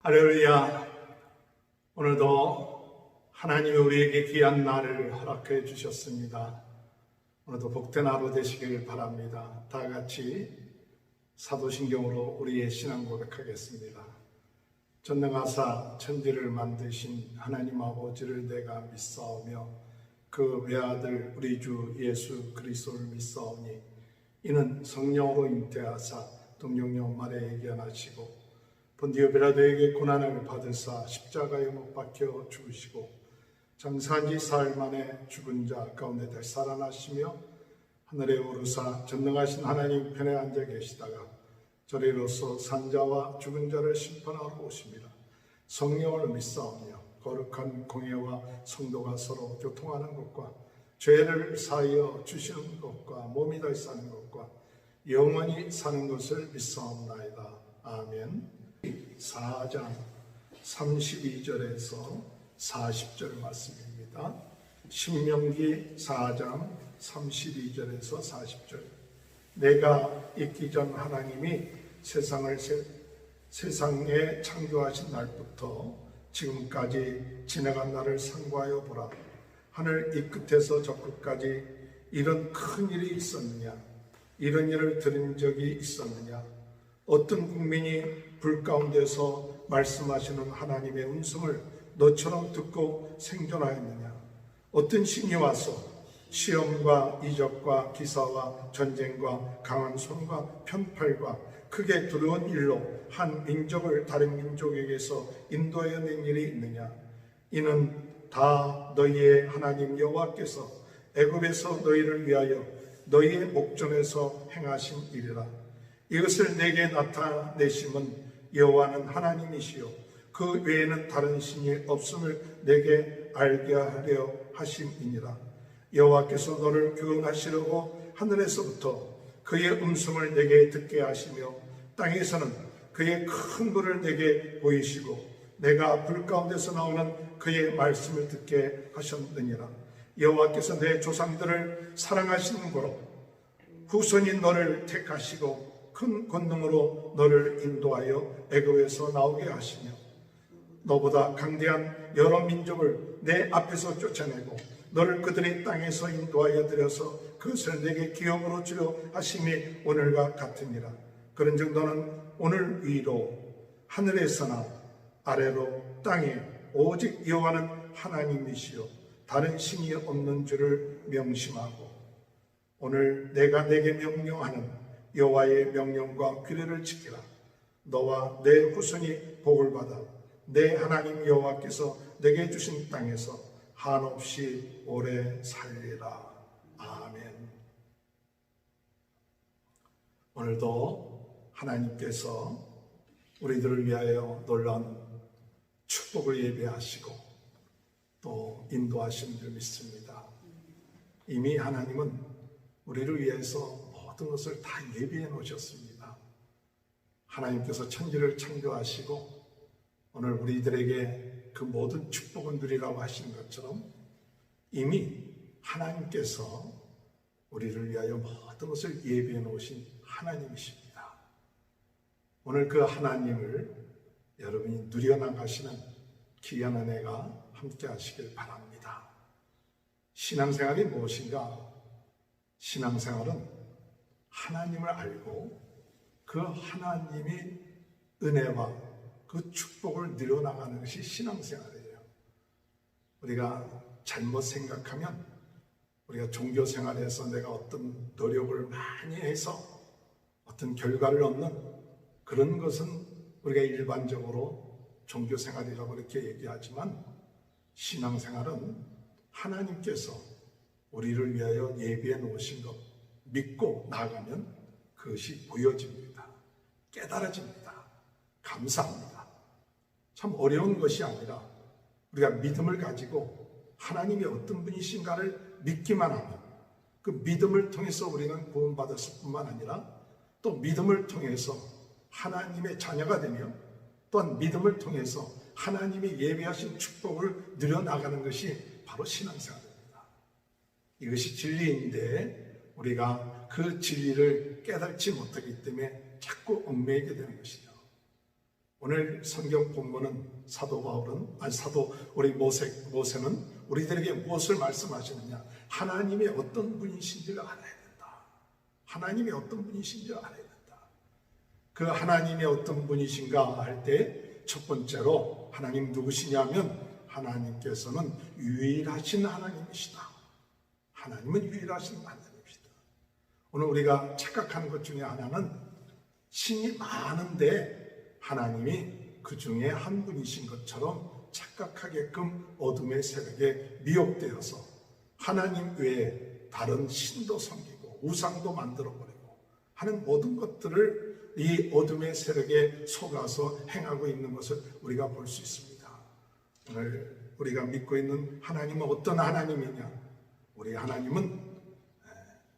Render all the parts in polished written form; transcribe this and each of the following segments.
할렐루야. 오늘도 하나님이 우리에게 귀한 날을 허락해 주셨습니다. 오늘도 복된 하루 되시길 바랍니다. 다 같이 사도신경으로 우리의 신앙 고백하겠습니다. 전능하사 천지를 만드신 하나님 아버지를 내가 믿사오며 그 외아들 우리 주 예수 그리스도를 믿사오니 이는 성령으로 잉태하사 동정녀 마리아에 예견하시고 본디오 빌라도에게 고난을 받으사 십자가에 못 박혀 죽으시고 장사한 지 사흘 만에 죽은 자 가운데 다시 살아나시며 하늘에 오르사 전능하신 하나님 편에 앉아 계시다가 저리로서 산자와 죽은 자를 심판하러 오십니다. 성령을 믿사오며 거룩한 공예와 성도가 서로 교통하는 것과 죄를 사하여 주시는 것과 몸이 다시 사는 것과 영원히 사는 것을 믿사옵나이다. 아멘. 4장 32절에서 40절 말씀입니다. 신명기 4장 32절에서 40절. 내가 있기 전 하나님이 세상에 창조하신 날부터 지금까지 지나간 날을 상고하여 보라. 하늘 이 끝에서 저 끝까지 이런 큰 일이 있었느냐? 이런 일을 들은 적이 있었느냐? 어떤 국민이 불 가운데서 말씀하시는 하나님의 음성을 너처럼 듣고 생존하였느냐? 어떤 신이 와서 시험과 이적과 기사와 전쟁과 강한 손과 편팔과 크게 두려운 일로 한 민족을 다른 민족에게서 인도하여 낸 일이 있느냐? 이는 다 너희의 하나님 여호와께서 애굽에서 너희를 위하여 너희의 목전에서 행하신 일이라. 이것을 내게 나타내심은 여호와는 하나님이시요 그 외에는 다른 신이 없음을 내게 알게 하려 하심이니라. 여호와께서 너를 구원하시려고 하늘에서부터 그의 음성을 내게 듣게 하시며 땅에서는 그의 큰 불을 내게 보이시고 내가 불 가운데서 나오는 그의 말씀을 듣게 하셨느니라. 여호와께서 내 조상들을 사랑하시는 거로 후손인 너를 택하시고 큰 권능으로 너를 인도하여 애굽에서 나오게 하시며 너보다 강대한 여러 민족을 내 앞에서 쫓아내고 너를 그들의 땅에서 인도하여 들여서 그것을 내게 기업으로 주려 하심이 오늘과 같으니라. 그런즉 너는 오늘 위로 하늘에서나 아래로 땅에 오직 여호와는 하나님이시요 다른 신이 없는 줄을 명심하고 오늘 내가 내게 명령하는 여호와의 명령과 규례를 지키라. 너와 내 후손이 복을 받아 내 하나님 여호와께서 내게 주신 땅에서 한없이 오래 살리라. 아멘. 오늘도 하나님께서 우리들을 위하여 놀라운 축복을 예배하시고 또 인도하시는 줄 믿습니다. 이미 하나님은 우리를 위해서 모든 것을 다 예비해 놓으셨습니다. 하나님께서 천지를 창조하시고 오늘 우리들에게 그 모든 축복을 누리라고 하신 것처럼 이미 하나님께서 우리를 위하여 모든 것을 예비해 놓으신 하나님이십니다. 오늘 그 하나님을 여러분이 누려나가시는 귀한 은혜가 함께 하시길 바랍니다. 신앙생활이 무엇인가? 신앙생활은 하나님을 알고 그 하나님의 은혜와 그 축복을 누려나가는 것이 신앙생활이에요. 우리가 잘못 생각하면 우리가 종교생활에서 내가 어떤 노력을 많이 해서 어떤 결과를 얻는 그런 것은 우리가 일반적으로 종교생활이라고 이렇게 얘기하지만 신앙생활은 하나님께서 우리를 위하여 예비해 놓으신 것 믿고 나가면 그것이 보여집니다. 깨달아집니다. 감사합니다. 참 어려운 것이 아니라 우리가 믿음을 가지고 하나님이 어떤 분이신가를 믿기만 하면 그 믿음을 통해서 우리는 구원받았을 뿐만 아니라 또 믿음을 통해서 하나님의 자녀가 되며 또한 믿음을 통해서 하나님이 예비하신 축복을 누려나가는 것이 바로 신앙생활입니다. 이것이 진리인데 우리가 그 진리를 깨닫지 못하기 때문에 자꾸 얽매이게 되는 것이죠. 오늘 성경 본문은 사도 우리 모세는 우리들에게 무엇을 말씀하시느냐? 하나님이 어떤 분이신지를 알아야 된다. 하나님이 어떤 분이신지를 알아야 된다. 그 하나님이 어떤 분이신가 할 때 첫 번째로 하나님 누구시냐면 하나님께서는 유일하신 하나님이시다. 하나님은 유일하신 하나님이시다. 오늘 우리가 착각하는 것 중에 하나는 신이 많은데 하나님이 그 중에 한 분이신 것처럼 착각하게끔 어둠의 세력에 미혹되어서 하나님 외에 다른 신도 섬기고 우상도 만들어버리고 하는 모든 것들을 이 어둠의 세력에 속아서 행하고 있는 것을 우리가 볼 수 있습니다. 오늘 우리가 믿고 있는 하나님은 어떤 하나님이냐? 우리 하나님은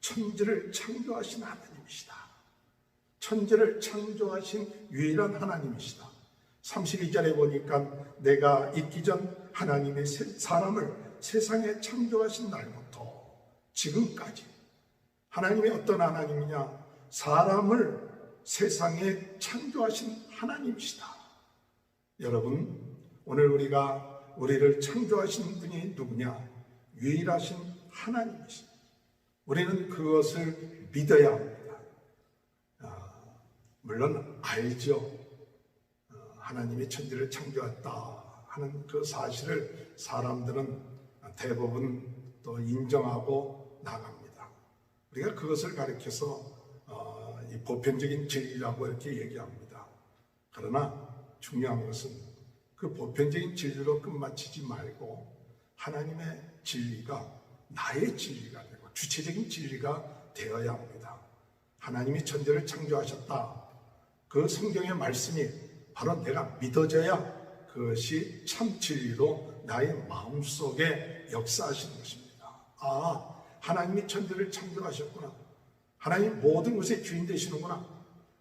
천지를 창조하신 하나님이시다. 천지를 창조하신 유일한 하나님이시다. 32절에 보니까 내가 있기 전 하나님의 사람을 세상에 창조하신 날부터 지금까지 하나님이 어떤 하나님이냐? 사람을 세상에 창조하신 하나님이시다. 여러분, 오늘 우리를 창조하신 분이 누구냐? 유일하신 하나님이시다. 우리는 그것을 믿어야 합니다. 물론 알죠. 하나님이 천지를 창조했다 하는 그 사실을 사람들은 대부분 또 인정하고 나갑니다. 우리가 그것을 가리켜서 이 보편적인 진리라고 이렇게 얘기합니다. 그러나 중요한 것은 그 보편적인 진리로 끝마치지 말고 하나님의 진리가 나의 진리가 되고 주체적인 진리가 되어야 합니다. 하나님이 천지를 창조하셨다. 그 성경의 말씀이 바로 내가 믿어져야 그것이 참 진리로 나의 마음속에 역사하시는 것입니다. 하나님이 천지를 창조하셨구나. 하나님 모든 것의 주인 되시는구나.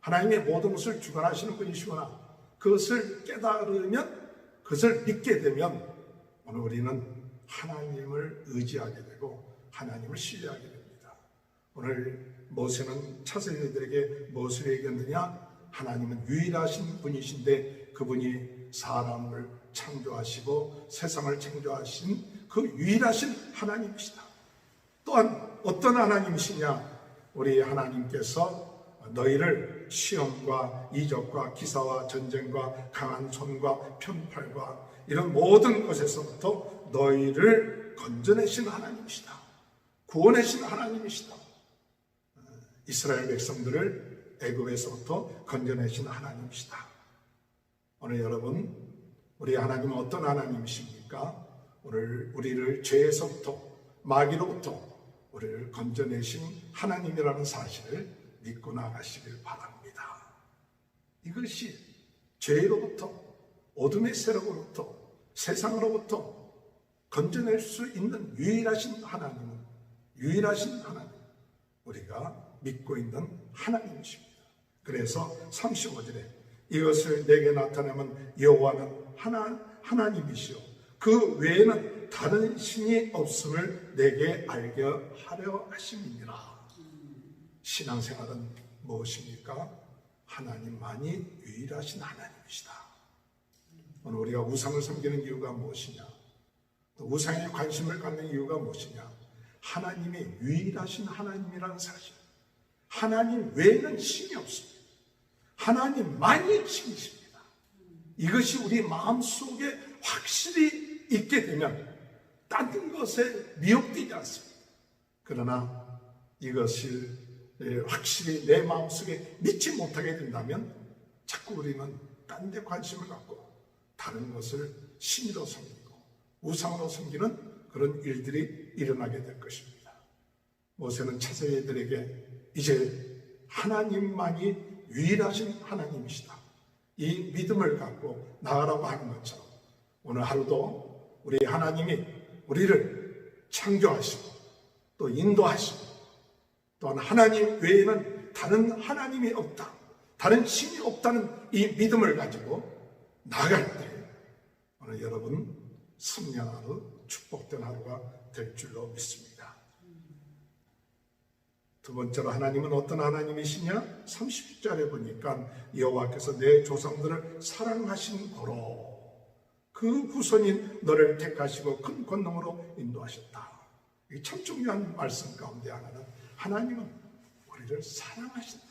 하나님의 모든 것을 주관하시는 분이시구나. 그것을 깨달으면, 그것을 믿게 되면 오늘 우리는 하나님을 의지하게 되고 하나님을 신뢰하게 됩니다. 오늘 모세는 차세대들에게 무엇을 얘기했느냐? 하나님은 유일하신 분이신데 그분이 사람을 창조하시고 세상을 창조하신 그 유일하신 하나님이시다. 또한 어떤 하나님이시냐? 우리 하나님께서 너희를 시험과 이적과 기사와 전쟁과 강한 손과 편팔과 이런 모든 것에서부터 너희를 건져내신 하나님이시다. 구원하신 하나님이시다. 이스라엘 백성들을 애굽에서부터 건져내신 하나님이시다. 오늘 여러분, 우리 하나님은 어떤 하나님이십니까? 오늘 우리를 죄에서부터 마귀로부터 우리를 건져내신 하나님이라는 사실을 믿고 나가시길 바랍니다. 이것이 죄로부터 어둠의 세력으로부터 세상으로부터 건져낼 수 있는 유일하신 하나님은 유일하신 하나님, 우리가 믿고 있는 하나님이십니다. 그래서 35절에 이것을 내게 나타내면 여호와는 하나님이시오 그 외에는 다른 신이 없음을 내게 알게 하려 하심이니라. 신앙생활은 무엇입니까? 하나님만이 유일하신 하나님이시다. 오늘 우리가 우상을 섬기는 이유가 무엇이냐? 또 우상에 관심을 갖는 이유가 무엇이냐? 하나님이 유일하신 하나님이라는 사실. 하나님 외에는 신이 없습니다. 하나님만이 신이십니다. 이것이 우리 마음속에 확실히 있게 되면 다른 것에 미혹되지 않습니다. 그러나 이것을 확실히 내 마음속에 믿지 못하게 된다면 자꾸 우리는 딴 데 관심을 갖고 다른 것을 신으로 섬기고 우상으로 섬기는 그런 일들이 일어나게 될 것입니다. 모세는 차세대들에게 이제 하나님만이 유일하신 하나님이시다. 이 믿음을 갖고 나아가라고 하는 것처럼 오늘 하루도 우리 하나님이 우리를 창조하시고 또 인도하시고 또한 하나님 외에는 다른 하나님이 없다. 다른 신이 없다는 이 믿음을 가지고 나아갈 때 오늘 여러분 승리한 하루, 축복된 하루가 될 줄로 믿습니다. 두 번째로 하나님은 어떤 하나님이시냐? 30절에 보니까 여호와께서 내 조상들을 사랑하신 고로 그 후손인 너를 택하시고 큰 권능으로 인도하셨다. 이게 참 중요한 말씀 가운데 하나는 하나님은 우리를 사랑하신다.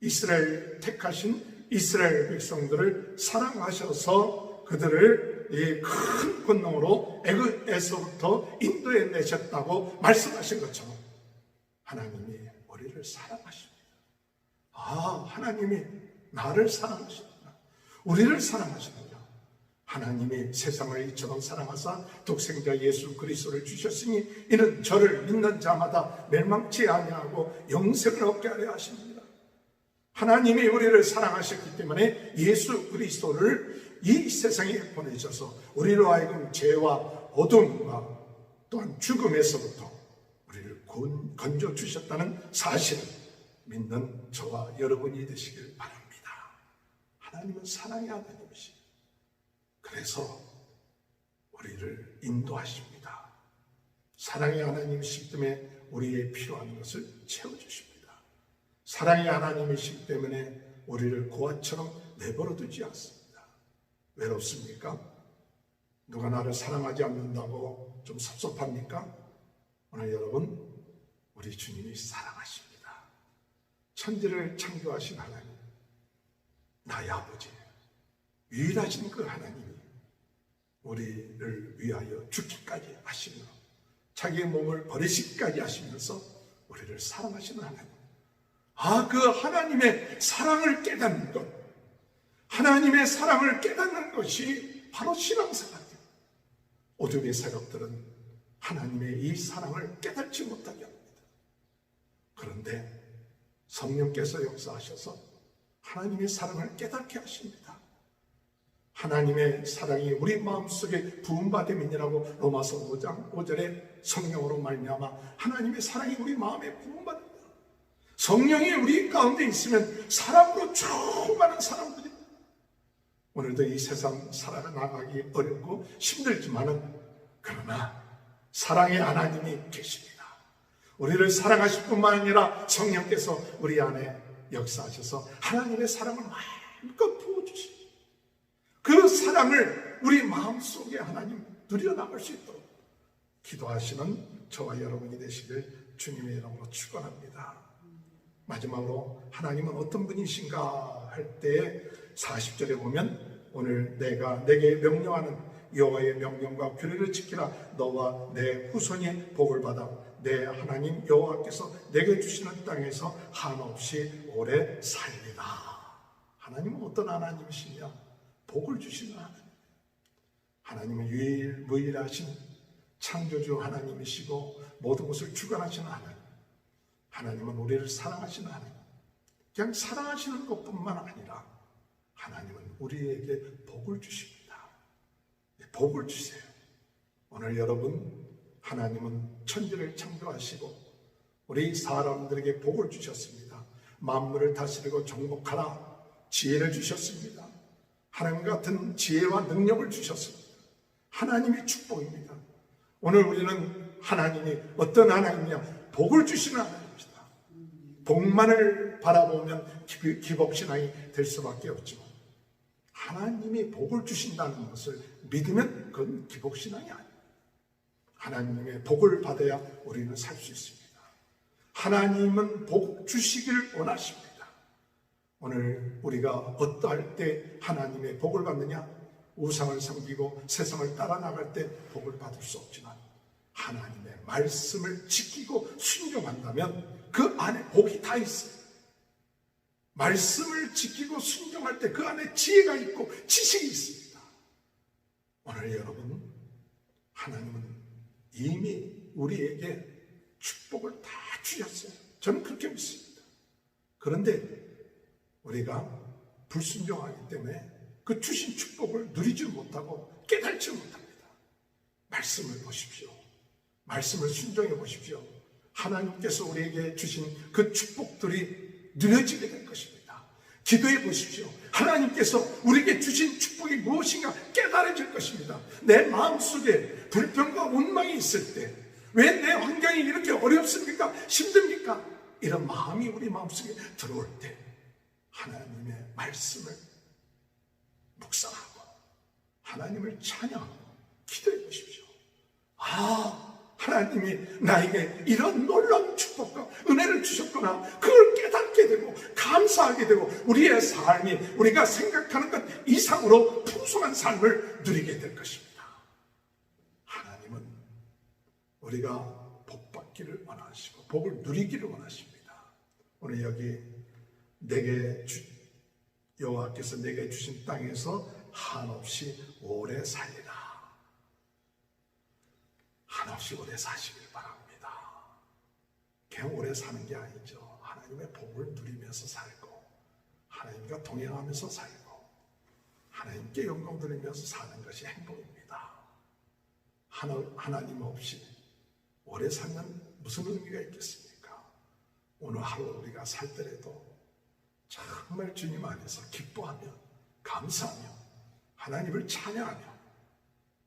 이스라엘 택하신 이스라엘 백성들을 사랑하셔서 그들을 이 큰 권능으로 애굽에서부터 인도해 내셨다고 말씀하신 것처럼 하나님이 우리를 사랑하십니다. 하나님이 나를 사랑하시는구나. 우리를 사랑하시는구나. 하나님이 세상을 이처럼 사랑하사 독생자 예수 그리스도를 주셨으니 이는 저를 믿는 자마다 멸망치 아니하고 영생을 얻게 하려 하십니다. 하나님이 우리를 사랑하셨기 때문에 예수 그리스도를 이 세상에 보내셔서 우리로 하여금 죄와 어둠과 또한 죽음에서부터 우리를 건져 주셨다는 사실을 믿는 저와 여러분이 되시길 바랍니다. 하나님은 사랑의 하나님이시죠. 그래서 우리를 인도하십니다. 사랑의 하나님이시기 때문에 우리의 필요한 것을 채워주십니다. 사랑의 하나님이시기 때문에 우리를 고아처럼 내버려 두지 않습니다. 외롭습니까? 누가 나를 사랑하지 않는다고 좀 섭섭합니까? 오늘 여러분, 우리 주님이 사랑하십니다. 천지를 창조하신 하나님, 나의 아버지, 유일하신 그 하나님이 우리를 위하여 죽기까지 하시며 자기의 몸을 버리시기까지 하시면서 우리를 사랑하시는 하나님. 그 하나님의 사랑을 깨닫는 것, 하나님의 사랑을 깨닫는 것이 바로 신앙생활이에요. 어둠의 세력들은 하나님의 이 사랑을 깨닫지 못하게 합니다. 그런데 성령께서 역사하셔서 하나님의 사랑을 깨닫게 하십니다. 하나님의 사랑이 우리 마음속에 부음받음이라고 로마서 5장 5절에 성령으로 말미암아 하나님의 사랑이 우리 마음에 부음받는다. 성령이 우리 가운데 있으면 사랑으로 충만한 사람들이 오늘도 이 세상 살아나가기 어렵고 힘들지만은 그러나 사랑의 하나님이 계십니다. 우리를 사랑하실 뿐만 아니라 성령께서 우리 안에 역사하셔서 하나님의 사랑을 마음껏 부어주시고 그 사랑을 우리 마음속에 하나님 누려나갈 수 있도록 기도하시는 저와 여러분이 되시길 주님의 이름으로 축원합니다. 마지막으로 하나님은 어떤 분이신가 할 때 40절에 보면 오늘 내가 내게 명령하는 여호와의 명령과 규례를 지키라. 너와 내 후손이 복을 받아 내 하나님 여호와께서 내게 주시는 땅에서 한없이 오래 살리라. 하나님은 어떤 하나님이시냐? 복을 주시는 하나님. 하나님은 유일무이하신 창조주 하나님이시고 모든 것을 주관하시는 하나님. 하나님은 우리를 사랑하시는 하나님. 그냥 사랑하시는 것뿐만 아니라 하나님은 우리에게 복을 주십니다. 복을 주세요. 오늘 여러분, 하나님은 천지를 창조하시고 우리 사람들에게 복을 주셨습니다. 만물을 다스리고 정복하라. 지혜를 주셨습니다. 하나님 같은 지혜와 능력을 주셨습니다. 하나님의 축복입니다. 오늘 우리는 하나님이 어떤 하나님이냐? 복을 주시는 하나님입니다. 복만을 바라보면 기복신앙이 될 수밖에 없지만 하나님이 복을 주신다는 것을 믿으면 그건 기복신앙이 아니에요. 하나님의 복을 받아야 우리는 살 수 있습니다. 하나님은 복 주시기를 원하십니다. 오늘 우리가 어떠할 때 하나님의 복을 받느냐? 우상을 섬기고 세상을 따라 나갈 때 복을 받을 수 없지만 하나님의 말씀을 지키고 순종한다면 그 안에 복이 다 있어요. 말씀을 지키고 순종할 때 그 안에 지혜가 있고 지식이 있습니다. 오늘 여러분, 하나님은 이미 우리에게 축복을 다 주셨어요. 저는 그렇게 믿습니다. 그런데 우리가 불순종하기 때문에 그 주신 축복을 누리지 못하고 깨닫지 못합니다. 말씀을 보십시오. 말씀을 순종해 보십시오. 하나님께서 우리에게 주신 그 축복들이 누려지게 될 것입니다. 기도해 보십시오. 하나님께서 우리에게 주신 축복이 무엇인가 깨달아질 것입니다. 내 마음속에 불평과 원망이 있을 때, 왜 내 환경이 이렇게 어렵습니까? 힘듭니까? 이런 마음이 우리 마음속에 들어올 때 하나님의 말씀을 묵상하고 하나님을 찬양하고 기도해 보십시오. 하나님이 나에게 이런 놀라운 축복과 은혜를 주셨구나. 그걸 깨닫게 되고 감사하게 되고 우리의 삶이 우리가 생각하는 것 이상으로 풍성한 삶을 누리게 될 것입니다. 하나님은 우리가 복 받기를 원하시고 복을 누리기를 원하십니다. 오늘 여기 여호와께서 내게 주신 땅에서 한없이 오래 살리라. 한없이 오래 사시길 바랍니다. 그냥 오래 사는 게 아니죠. 하나님의 복을 누리면서 살고 하나님과 동행하면서 살고 하나님께 영광 드리면서 사는 것이 행복입니다. 하나님 없이 오래 살면 무슨 의미가 있겠습니까? 오늘 하루 우리가 살 때라도 정말 주님 안에서 기뻐하며 감사하며 하나님을 찬양하며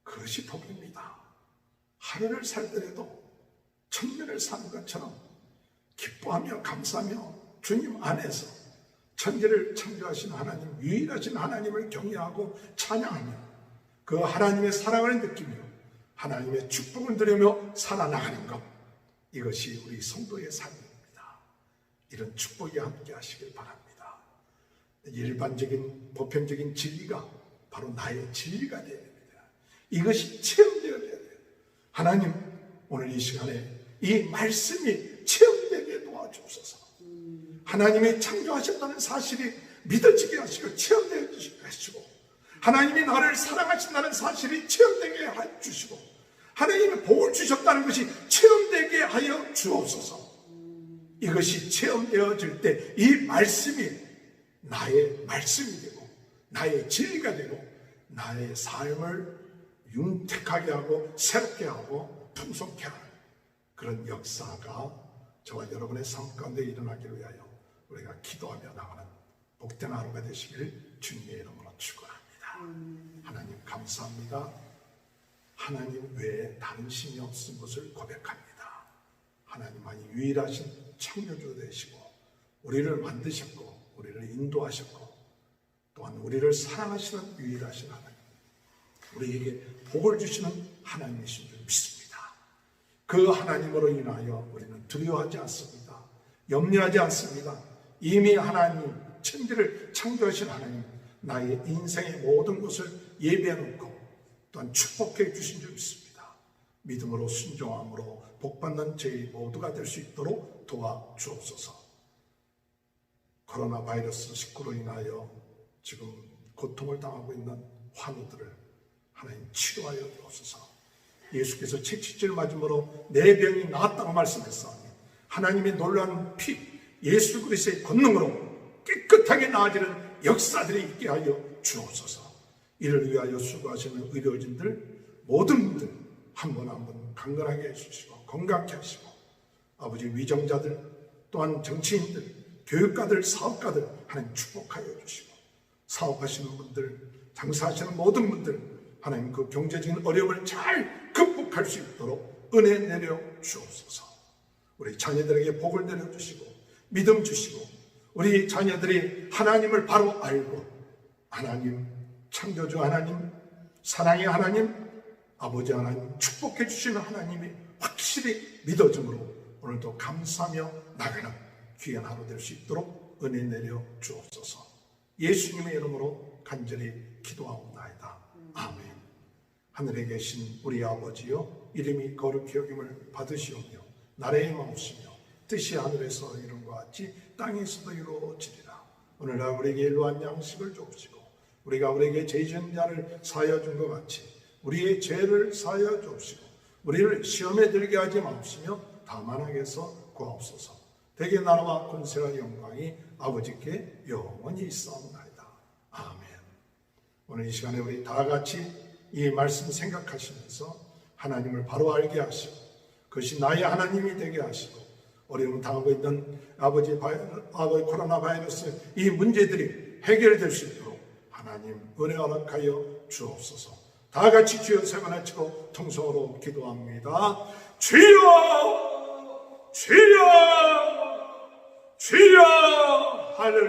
그것이 복입니다. 하루를 살 때라도 천년을 사는 것처럼 기뻐하며 감사하며 주님 안에서 천지를 창조하신 하나님, 유일하신 하나님을 경외하고 찬양하며 그 하나님의 사랑을 느끼며 하나님의 축복을 누리며 살아나가는 것, 이것이 우리 성도의 삶입니다. 이런 축복이 함께 하시길 바랍니다. 일반적인 보편적인 진리가 바로 나의 진리가 되어야 됩니다. 이것이 체험되어야 돼요. 하나님, 오늘 이 시간에 이 말씀이 체험되게 도와주옵소서. 하나님이 창조하셨다는 사실이 믿어지게 하시고 체험되게 하시고 하나님이 나를 사랑하신다는 사실이 체험되게 해주시고 하나님이 복을 주셨다는 것이 체험되게 하여 주옵소서. 이것이 체험되어질 때 이 말씀이 나의 말씀이 되고 나의 진리가 되고 나의 삶을 윤택하게 하고 새롭게 하고 풍성케 하는 그런 역사가 저와 여러분의 삶 가운데 일어나기를 위하여 우리가 기도하며 나가는 복된 하루가 되시길 주님의 이름으로 축원합니다. 하나님 감사합니다. 하나님 외에 다른 신이 없은 것을 고백합니다. 하나님만이 유일하신 창조주 되시고 우리를 만드셨고 우리를 인도하셨고 또한 우리를 사랑하시는 유일하신 하나님, 우리에게 복을 주시는 하나님이신 줄 믿습니다. 그 하나님으로 인하여 우리는 두려워하지 않습니다. 염려하지 않습니다. 이미 하나님, 천지를 창조하신 하나님, 나의 인생의 모든 것을 예비해 놓고 또한 축복해 주신 줄 믿습니다. 믿음으로 순종함으로 복받는 저희 모두가 될 수 있도록 도와주옵소서. 코로나 바이러스 19로 인하여 지금 고통을 당하고 있는 환우들을 하나님 치료하여 주옵소서. 예수께서 채찍질 맞음으로 내 병이 나았다고 말씀했사오니 하나님의 놀라운 피 예수 그리스도의 권능으로 깨끗하게 나아지는 역사들이 있게 하여 주옵소서. 이를 위하여 수고하시는 의료진들 모든 분들 한 분 한 분 강건하게 해주시고 건강케 하시고 아버지 위정자들 또한 정치인들 교육가들 사업가들 하나님 축복하여 주시고 사업하시는 분들 장사하시는 모든 분들 하나님 그 경제적인 어려움을 잘 극복할 수 있도록 은혜 내려 주옵소서. 우리 자녀들에게 복을 내려주시고 믿음 주시고 우리 자녀들이 하나님을 바로 알고 하나님 창조주 하나님 사랑의 하나님 아버지 하나님 축복해 주시는 하나님이 확실히 믿어짐으로 오늘도 감사하며 나가는 귀한 하루 될 수 있도록 은혜 내려 주옵소서. 예수님의 이름으로 간절히 기도하옵나이다. 아멘. 하늘에 계신 우리 아버지여 이름이 거룩히 여김을 받으시오며 나라의 마옵시며 뜻이 하늘에서 이룬 것 같이 땅에서도 이루어지리라. 오늘날 우리에게 일로한 양식을 주옵시고 우리가 우리에게 죄 지은 자를 사하여 준 것 같이 우리의 죄를 사하여 주옵시고 우리를 시험에 들게 하지 마옵시며 다만 악에서 구하옵소서. 대개 나라와 권세와 영광이 아버지께 영원히 있사옵나이다. 아멘. 오늘 이 시간에 우리 다 같이 이 말씀 생각하시면서 하나님을 바로 알게 하시고 그것이 나의 하나님이 되게 하시고 어려움 당하고 있는 아버지 코로나 바이러스 이 문제들이 해결될 수 있도록 하나님 은혜 허락하여 주옵소서. 다 같이 주여 세 번 외치고 통성으로 기도합니다. 주여, 주여, 주여. 할렐루야.